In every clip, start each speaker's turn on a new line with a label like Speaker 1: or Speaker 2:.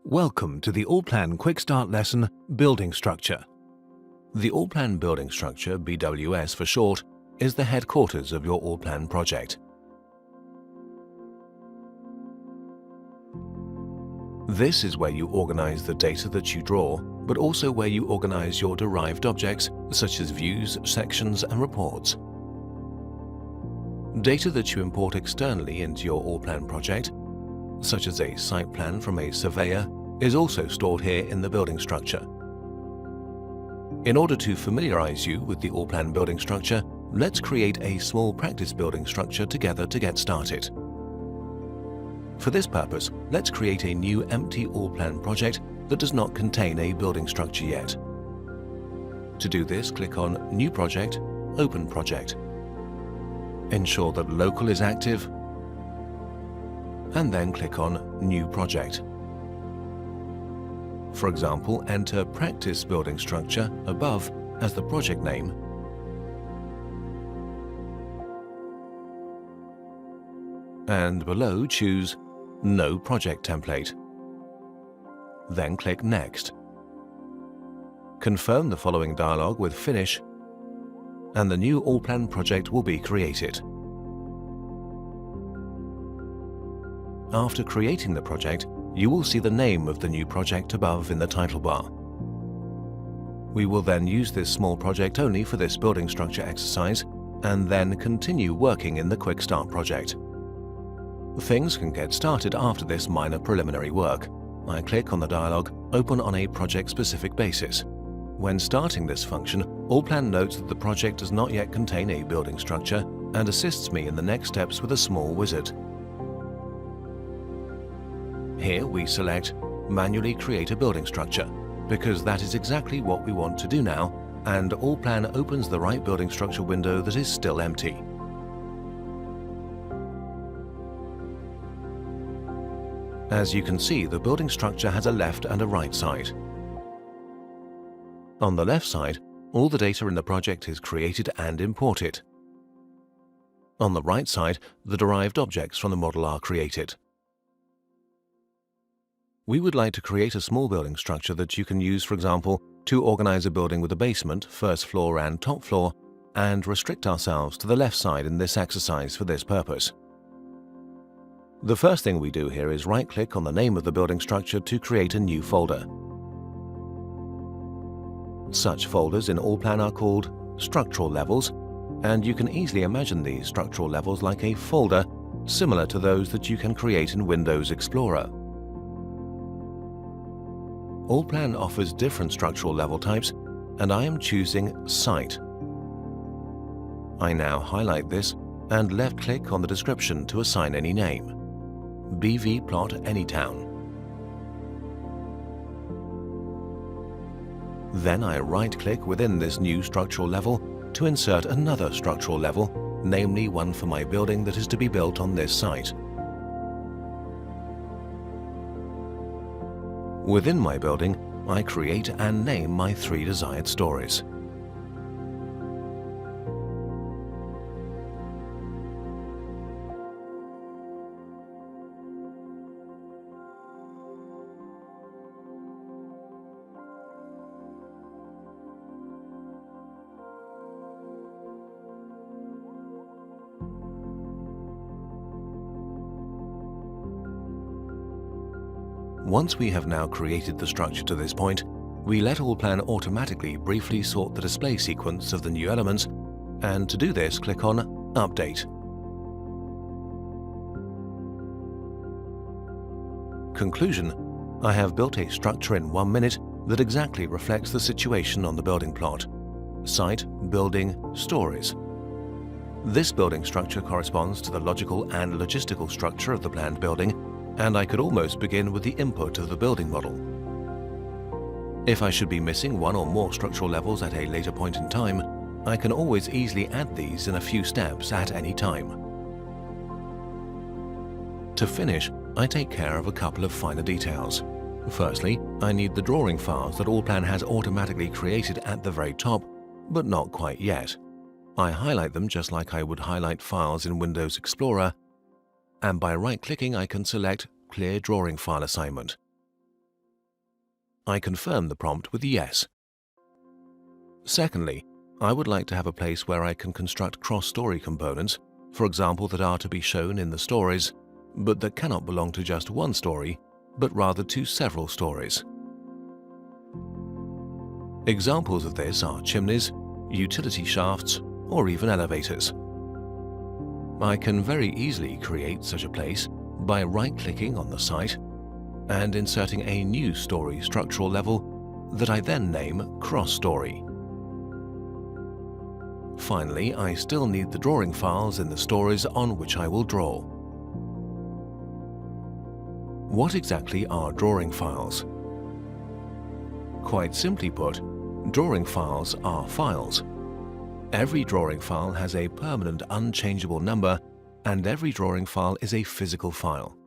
Speaker 1: Welcome to the Allplan Quickstart lesson, Building Structure. The Allplan Building Structure, BWS for short, is the headquarters of your Allplan project. This is where you organize the data that you draw, but also where you organize your derived objects such as views, sections, and reports. Data that you import externally into your Allplan project, such as a site plan from a surveyor, is also stored here in the building structure. In order to familiarize you with the Allplan building structure, let's create a small practice building structure together to get started. For this purpose, let's create a new empty Allplan project that does not contain a building structure yet. To do this, click on New Project, Open Project. Ensure that Local is active, and then click on New Project. For example, enter Practice Building Structure above as the project name, and below choose No Project Template. Then click Next. Confirm the following dialog with Finish, and the new Allplan project will be created. After creating the project, you will see the name of the new project above in the title bar. We will then use this small project only for this building structure exercise and then continue working in the Quickstart project. Things can get started after this minor preliminary work. I click on the dialog Open on a project-specific basis. When starting this function, Allplan notes that the project does not yet contain a building structure and assists me in the next steps with a small wizard. Here we select Manually Create a Building Structure, because that is exactly what we want to do now, and Allplan opens the right building structure window that is still empty. As you can see, the building structure has a left and a right side. On the left side, all the data in the project is created and imported. On the right side, the derived objects from the model are created. We would like to create a small building structure that you can use, for example, to organize a building with a basement, first floor and top floor, and restrict ourselves to the left side in this exercise for this purpose. The first thing we do here is right-click on the name of the building structure to create a new folder. Such folders in Allplan are called structural levels, and you can easily imagine these structural levels like a folder similar to those that you can create in Windows Explorer. Allplan offers different structural level types, and I am choosing Site. I now highlight this and left-click on the description to assign any name. BV Plot Anytown. Then I right-click within this new structural level to insert another structural level, namely one for my building that is to be built on this site. Within my building, I create and name my 3 desired stories. Once we have now created the structure to this point, we let Allplan automatically briefly sort the display sequence of the new elements, and to do this, click on Update. Conclusion: I have built a structure in 1 minute that exactly reflects the situation on the building plot. Site, building, stories. This building structure corresponds to the logical and logistical structure of the planned building, and I could almost begin with the input of the building model. If I should be missing one or more structural levels at a later point in time, I can always easily add these in a few steps at any time. To finish, I take care of a couple of finer details. Firstly, I need the drawing files that Allplan has automatically created at the very top, but not quite yet. I highlight them just like I would highlight files in Windows Explorer, and by right-clicking I can select Clear Drawing File Assignment. I confirm the prompt with yes. Secondly, I would like to have a place where I can construct cross-story components, for example that are to be shown in the stories, but that cannot belong to just one story, but rather to several stories. Examples of this are chimneys, utility shafts, or even elevators. I can very easily create such a place by right-clicking on the site and inserting a new story structural level that I then name Cross-Story. Finally, I still need the drawing files in the stories on which I will draw. What exactly are drawing files? Quite simply put, drawing files are files. Every drawing file has a permanent unchangeable number, and every drawing file is a physical file.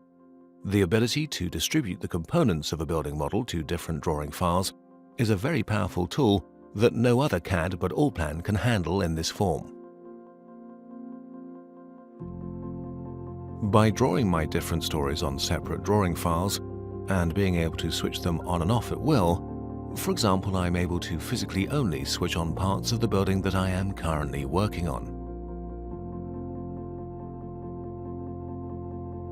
Speaker 1: The ability to distribute the components of a building model to different drawing files is a very powerful tool that no other CAD but Allplan can handle in this form. By drawing my different stories on separate drawing files and being able to switch them on and off at will, for example, I'm able to physically only switch on parts of the building that I am currently working on.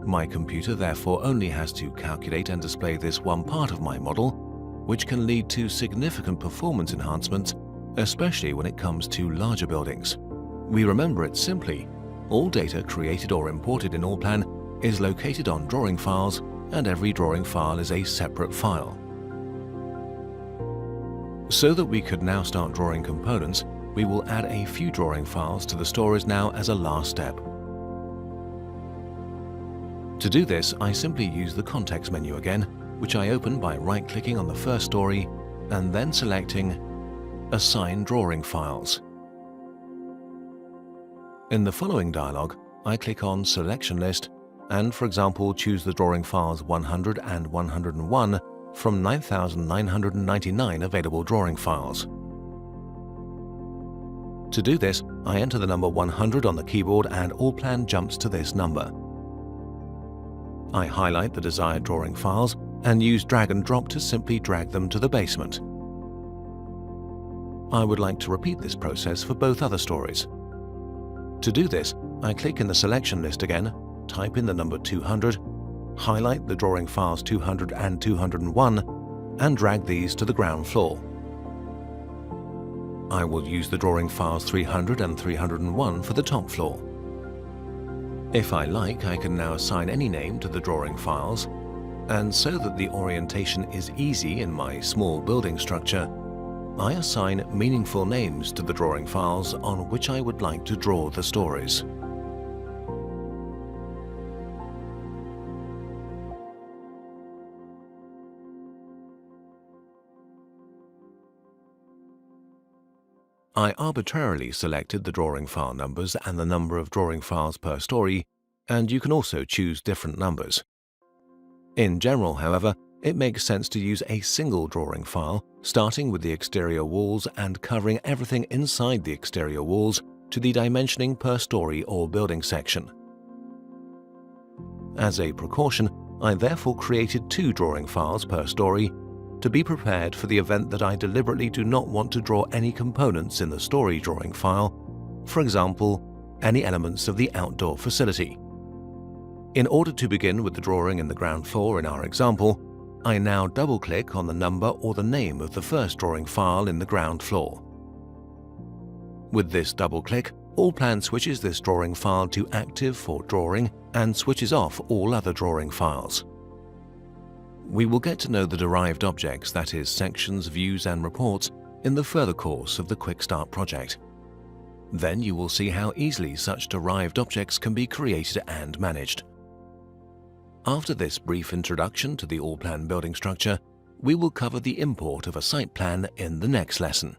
Speaker 1: My computer therefore only has to calculate and display this one part of my model, which can lead to significant performance enhancements, especially when it comes to larger buildings. We remember it simply: all data created or imported in Allplan is located on drawing files, and every drawing file is a separate file. So that we could now start drawing components, we will add a few drawing files to the stories now as a last step. To do this, I simply use the context menu again, which I open by right-clicking on the first story and then selecting Assign Drawing Files. In the following dialog, I click on Selection List and, for example, choose the drawing files 100 and 101 from 9,999 available drawing files. To do this, I enter the number 100 on the keyboard and Allplan jumps to this number. I highlight the desired drawing files and use drag and drop to simply drag them to the basement. I would like to repeat this process for both other stories. To do this, I click in the selection list again, type in the number 200, highlight the drawing files 200 and 201, and drag these to the ground floor. I will use the drawing files 300 and 301 for the top floor. If I like, I can now assign any name to the drawing files, and so that the orientation is easy in my small building structure, I assign meaningful names to the drawing files on which I would like to draw the stories. I arbitrarily selected the drawing file numbers and the number of drawing files per story, and you can also choose different numbers. In general, however, it makes sense to use a single drawing file, starting with the exterior walls and covering everything inside the exterior walls to the dimensioning per story or building section. As a precaution, I therefore created 2 drawing files per story to be prepared for the event that I deliberately do not want to draw any components in the story drawing file, for example, any elements of the outdoor facility. In order to begin with the drawing in the ground floor in our example, I now double-click on the number or the name of the first drawing file in the ground floor. With this double-click, Allplan switches this drawing file to active for drawing and switches off all other drawing files. We will get to know the derived objects, that is, sections, views and reports, in the further course of the Quickstart project. Then you will see how easily such derived objects can be created and managed. After this brief introduction to the Allplan building structure, we will cover the import of a site plan in the next lesson.